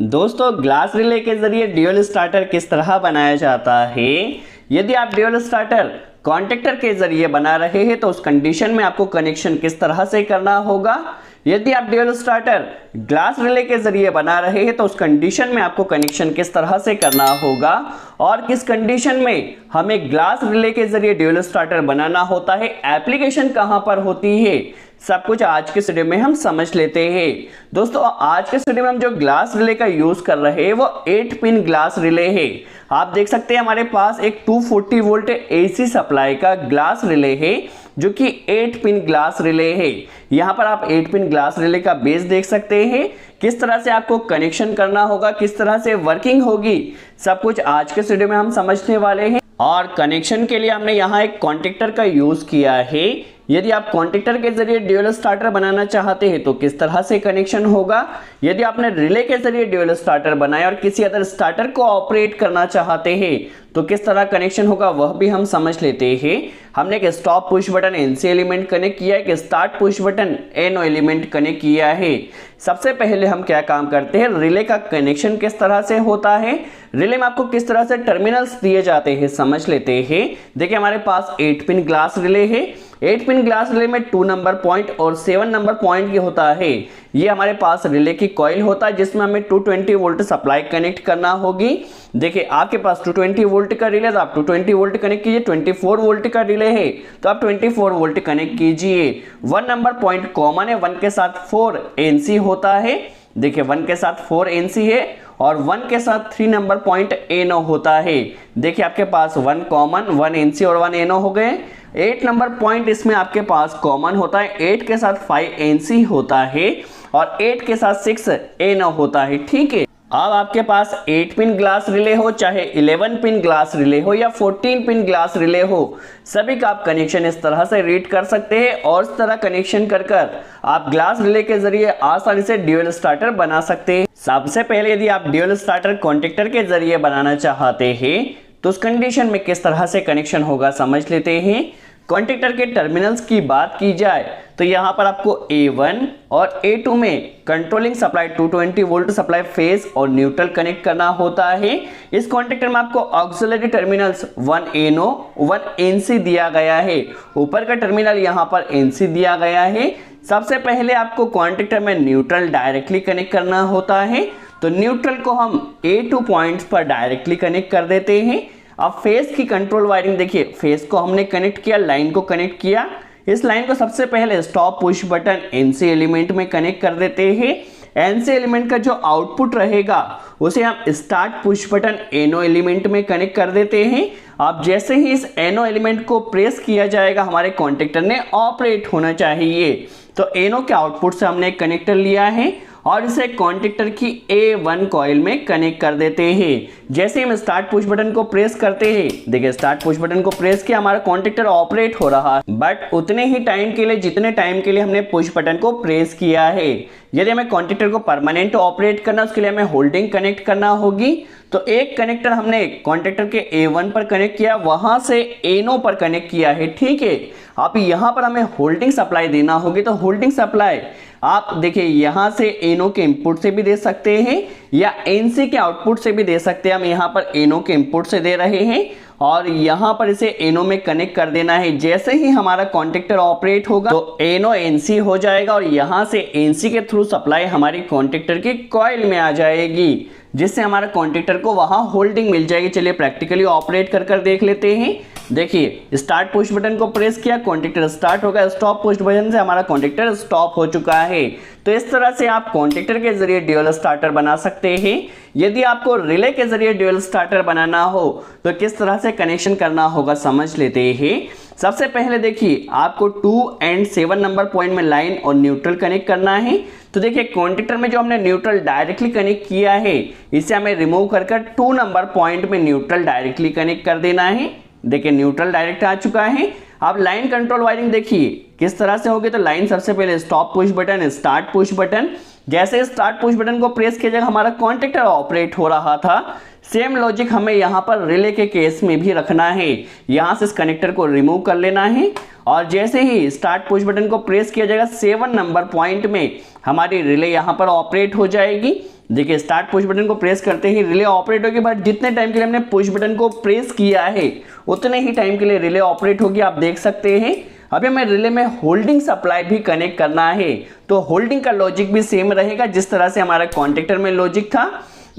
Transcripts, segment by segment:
दोस्तों glass relay के जरिए ड्यूल स्टार्टर किस तरह बनाया जाता है। यदि आप ड्यूल स्टार्टर कॉन्टेक्टर के जरिए बना रहे हैं तो उस कंडीशन में आपको कनेक्शन किस तरह से करना होगा। यदि आप ड्यूल स्टार्टर ग्लास रिले के जरिए बना रहे हैं तो उस कंडीशन में आपको कनेक्शन किस तरह से करना होगा और किस कंडीशन में हमें ग्लास रिले के जरिए ड्यूल स्टार्टर बनाना होता है, एप्लीकेशन कहां पर होती है, सब कुछ आज के वीडियो में हम समझ लेते हैं। दोस्तों आज के वीडियो में हम जो ग्लास रिले का यूज कर रहे हैं वो 8 पिन ग्लास रिले है। आप देख सकते हैं हमारे पास एक 240 वोल्ट एसी सप्लाई का ग्लास रिले है जो कि 8 पिन ग्लास रिले है। यहाँ पर आप 8 पिन ग्लास रिले का बेस देख सकते हैं, किस तरह से आपको कनेक्शन करना होगा, किस तरह से वर्किंग होगी, सब कुछ आज के वीडियो में हम समझने वाले हैं। और कनेक्शन के लिए हमने यहाँ एक कॉन्टेक्टर का यूज किया है। यदि आप कॉन्टेक्टर के जरिए ड्यूल स्टार्टर बनाना चाहते हैं तो किस तरह से कनेक्शन होगा। यदि आपने रिले के जरिए ड्यूल स्टार्टर बनाया और किसी अदर स्टार्टर को ऑपरेट करना चाहते हैं तो किस तरह कनेक्शन होगा वह भी हम समझ लेते हैं। हमने एक stop push button NC element connect किया है, एक स्टार्ट पुश बटन एनो एलिमेंट कनेक्ट किया है। सबसे पहले हम क्या काम करते हैं, रिले का कनेक्शन किस तरह से होता है, रिले में आपको किस तरह से टर्मिनल्स दिए जाते हैं समझ लेते हैं। देखिए हमारे पास 8 पिन ग्लास रिले है। 8 पिन ग्लास रिले में 2 नंबर पॉइंट और 7 नंबर पॉइंट की होता है। ये हमारे पास रिले की कॉइल होता है जिसमें हमें 220 वोल्ट सप्लाई कनेक्ट करना होगी। देखिए आपके पास 220 वोल्ट का रिले तो आप 220 वोल्ट कनेक्ट कीजिए। 24 वोल्ट का रिले है तो आप 24 वोल्ट कनेक्ट कीजिए। 1 नंबर पॉइंट कॉमन है, 1 के साथ 4 एनसी होता है। देखिए 1 के साथ 4 एनसी है और 1 के साथ 3 नंबर पॉइंट एनो होता है। देखिए आपके पास 1 कॉमन, 1 एनसी और 1 एनो हो गए। 8 नंबर पॉइंट इसमें आपके पास कॉमन होता है। 8 के साथ 5 एनसी होता है और 8 के साथ 6 एनो होता है। ठीक है, अब आपके पास 8 पिन ग्लास रिले हो, चाहे 11 पिन ग्लास रिले हो या 14 पिन ग्लास रिले हो, सभी का आप कनेक्शन इस तरह से रीड कर सकते हैं और इस तरह कनेक्शन कर आप ग्लास रिले के जरिए आसानी से ड्यूल स्टार्टर बना सकते हैं। सबसे पहले यदि आप ड्यूल स्टार्टर कॉन्टेक्टर के जरिए बनाना चाहते हैं तो उस कंडीशन में किस तरह से कनेक्शन होगा समझ लेते हैं। कॉन्टेक्टर के टर्मिनल्स की बात की जाए तो यहाँ पर आपको A1 और A2 में controlling supply 220 volt supply phase और न्यूट्रल कनेक्ट करना होता है। इस कॉन्टेक्टर में आपको ऑक्सिलरी टर्मिनल्स 1 एनो 1 एनसी दिया गया है। ऊपर का टर्मिनल यहाँ पर एनसी दिया गया है। सबसे पहले आपको कॉन्टेक्टर में न्यूट्रल डायरेक्टली कनेक्ट करना होता है तो न्यूट्रल को हम A2 पॉइंट्स पर डायरेक्टली कनेक्ट कर देते हैं। अब फेस की कंट्रोल वायरिंग देखिए, फेस को हमने कनेक्ट किया, लाइन को कनेक्ट किया। इस लाइन को सबसे पहले stop push button NC element में कनेक्ट कर देते हैं। एनसी एलिमेंट का जो आउटपुट रहेगा उसे हम स्टार्ट पुश बटन एनो एलिमेंट में कनेक्ट कर देते हैं। अब जैसे ही इस एनो एलिमेंट को प्रेस किया जाएगा हमारे कॉन्टेक्टर ने ऑपरेट होना चाहिए। तो एनो के आउटपुट से हमने एक कनेक्टर लिया है और इसे कॉन्टेक्टर की A1 कॉइल में कनेक्ट कर देते हैं। जैसे हम स्टार्ट पुश बटन को प्रेस करते हैं, देखिए स्टार्ट पुश बटन को प्रेस किया, हमारा कॉन्टेक्टर ऑपरेट हो रहा है, बट उतने ही टाइम के लिए जितने टाइम के लिए हमने पुश बटन को प्रेस किया है। यदि हमें कॉन्टेक्टर को परमानेंट ऑपरेट करना उसके लिए हमें होल्डिंग कनेक्ट करना होगी। तो एक कनेक्टर हमने कॉन्टेक्टर के A1 पर कनेक्ट किया, वहां से एनो पर कनेक्ट किया है। ठीक है, अब यहाँ पर हमें होल्डिंग सप्लाई देना होगी तो होल्डिंग सप्लाई आप देखिए यहाँ से एनो के इनपुट से भी दे सकते हैं या एनसी के आउटपुट से भी दे सकते हैं। हम यहाँ पर एनो के इनपुट से दे रहे हैं और यहाँ पर इसे एनो में कनेक्ट कर देना है। जैसे ही हमारा कॉन्टेक्टर ऑपरेट होगा तो एनो एनसी हो जाएगा और यहाँ से एनसी के थ्रू सप्लाई हमारी कॉन्टेक्टर की कॉइल में आ जाएगी, जिससे हमारा कॉन्टेक्टर को वहां होल्डिंग मिल जाएगी। चलिए प्रैक्टिकली ऑपरेट कर देख लेते हैं। देखिए स्टार्ट पुश बटन को प्रेस किया, कॉन्टेक्टर स्टार्ट होगा। स्टॉप पुश बटन से हमारा कॉन्टेक्टर स्टॉप हो चुका है। तो इस तरह से आप कॉन्टेक्टर के जरिए ड्यूल स्टार्टर बना सकते हैं। यदि आपको रिले के जरिए ड्यूल स्टार्टर बनाना हो तो किस तरह से कनेक्शन करना होगा समझ लेते हैं। सबसे पहले देखिए आपको 2 एंड 7 नंबर पॉइंट में लाइन और न्यूट्रल कनेक्ट करना है। तो देखिए कॉन्टेक्टर में जो हमने न्यूट्रल डायरेक्टली कनेक्ट किया है इसे हमें रिमूव कर 2 नंबर पॉइंट में न्यूट्रल डायरेक्टली कनेक्ट कर देना है। देखिए न्यूट्रल डायरेक्ट आ चुका है। अब लाइन कंट्रोल वायरिंग देखिए किस तरह से होगी। तो लाइन सबसे पहले stop push button start push button, जैसे स्टार्ट पुश बटन को प्रेस किया जाएगा हमारा कॉन्टेक्टर ऑपरेट हो रहा था। सेम लॉजिक हमें यहाँ पर रिले के केस में भी रखना है। यहाँ से इस कनेक्टर को रिमूव कर लेना है और जैसे ही स्टार्ट पुश बटन को प्रेस किया जाएगा 7 नंबर पॉइंट में हमारी रिले यहाँ पर ऑपरेट हो जाएगी। देखिए स्टार्ट पुश बटन को प्रेस करते ही रिले ऑपरेट होगी, बट जितने टाइम के लिए हमने पुश बटन को प्रेस किया है उतने ही टाइम के लिए रिले ऑपरेट होगी। आप देख सकते हैं अभी हमें रिले में होल्डिंग सप्लाई भी कनेक्ट करना है, तो होल्डिंग का लॉजिक भी सेम रहेगा जिस तरह से हमारा कॉन्टेक्टर में लॉजिक था।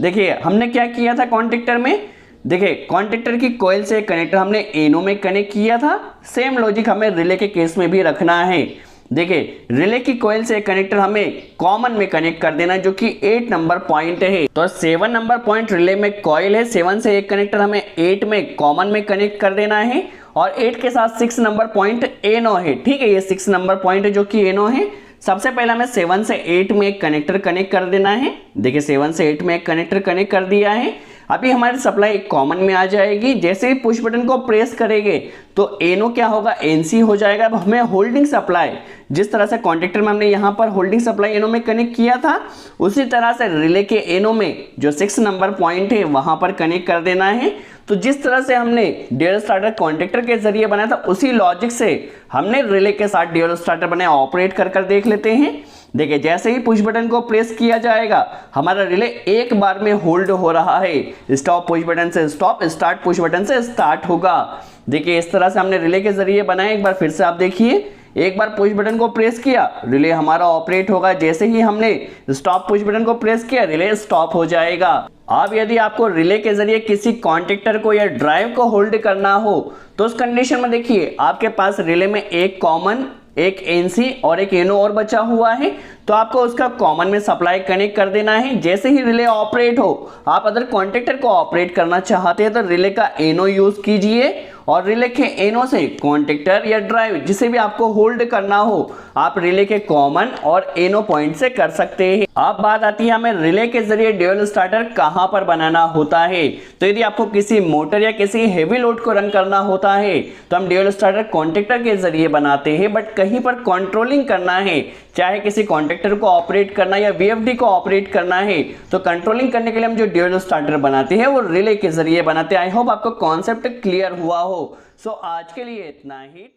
देखिए हमने क्या किया था कॉन्टेक्टर में, देखिए कॉन्टेक्टर की कॉइल से कनेक्टर हमने एनो में कनेक्ट किया था, सेम लॉजिक हमें रिले के केस में भी रखना है। देखिए रिले की कॉइल से कनेक्टर हमें कॉमन में कनेक्ट कर देना जो कि 8 नंबर पॉइंट है। तो 7 नंबर पॉइंट रिले में कॉइल है, 7 से एक कनेक्टर हमें 8 में कॉमन में कनेक्ट कर देना है और 8 के साथ 6 नंबर पॉइंट एनो है। ठीक है, ये 6 नंबर पॉइंट है जो कि एनो है। सबसे पहले हमें 7 से 8 में एक कनेक्टर कनेक्ट कर देना है। देखिए 7 से 8 में एक कनेक्टर कनेक्ट कर दिया है। अभी हमारी सप्लाई कॉमन में आ जाएगी। जैसे ही पुश बटन को प्रेस करेंगे तो एनो क्या होगा, एनसी हो जाएगा। अब हमें होल्डिंग सप्लाई जिस तरह से कॉन्टेक्टर में हमने यहाँ पर होल्डिंग सप्लाई एनो में कनेक्ट किया था उसी तरह से रिले के एनो में जो 6 नंबर पॉइंट है वहां पर कनेक्ट कर देना है। तो जिस तरह से हमने ड्यूल स्टार्टर कॉन्टेक्टर के जरिए बनाया था उसी लॉजिक से हमने रिले के साथ ड्यूल स्टार्टर बनाया। ऑपरेट कर देख लेते हैं। देखिए जैसे ही पुश बटन को प्रेस किया जाएगा हमारा रिले एक बार में होल्ड हो रहा है। स्टॉप पुश बटन से स्टॉप, स्टार्ट पुश बटन से स्टार्ट होगा। देखिए इस तरह से हमने रिले के जरिए बनाया। एक बार फिर से आप देखिए, एक बार पुश बटन को प्रेस किया रिले हमारा ऑपरेट होगा। जैसे ही हमने स्टॉप पुश बटन को प्रेस किया रिले स्टॉप हो जाएगा। अब यदि आपको रिले के जरिए किसी कॉन्टेक्टर को या ड्राइव को होल्ड करना हो तो उस कंडीशन में देखिए आपके पास रिले में एक कॉमन, एक एनसी और एक एनो और बचा हुआ है, तो आपको उसका कॉमन में सप्लाई कनेक्ट कर देना है। जैसे ही रिले ऑपरेट हो, आप अगर कॉन्टेक्टर को ऑपरेट करना चाहते हैं तो रिले का एनो यूज कीजिए और रिले के एनो से कॉन्टेक्टर या ड्राइव जिसे भी आपको होल्ड करना हो आप रिले के कॉमन और एनो पॉइंट से कर सकते हैं। अब बात आती है हमें रिले के जरिए ड्यूल स्टार्टर कहां पर बनाना होता है। तो यदि आपको किसी मोटर या किसी हेवी लोड को रन करना होता है तो हम ड्यूल स्टार्टर कॉन्टेक्टर के जरिए बनाते हैं, बट कहीं पर कंट्रोलिंग करना है, चाहे किसी कॉन्टेक्टर को ऑपरेट करना या वीएफडी को ऑपरेट करना है, तो कंट्रोलिंग करने के लिए हम जो ड्यूल स्टार्टर बनाते हैं वो रिले के जरिए बनाते हैं। आई होप आपको कॉन्सेप्ट क्लियर हुआ हो। सो आज के लिए इतना ही।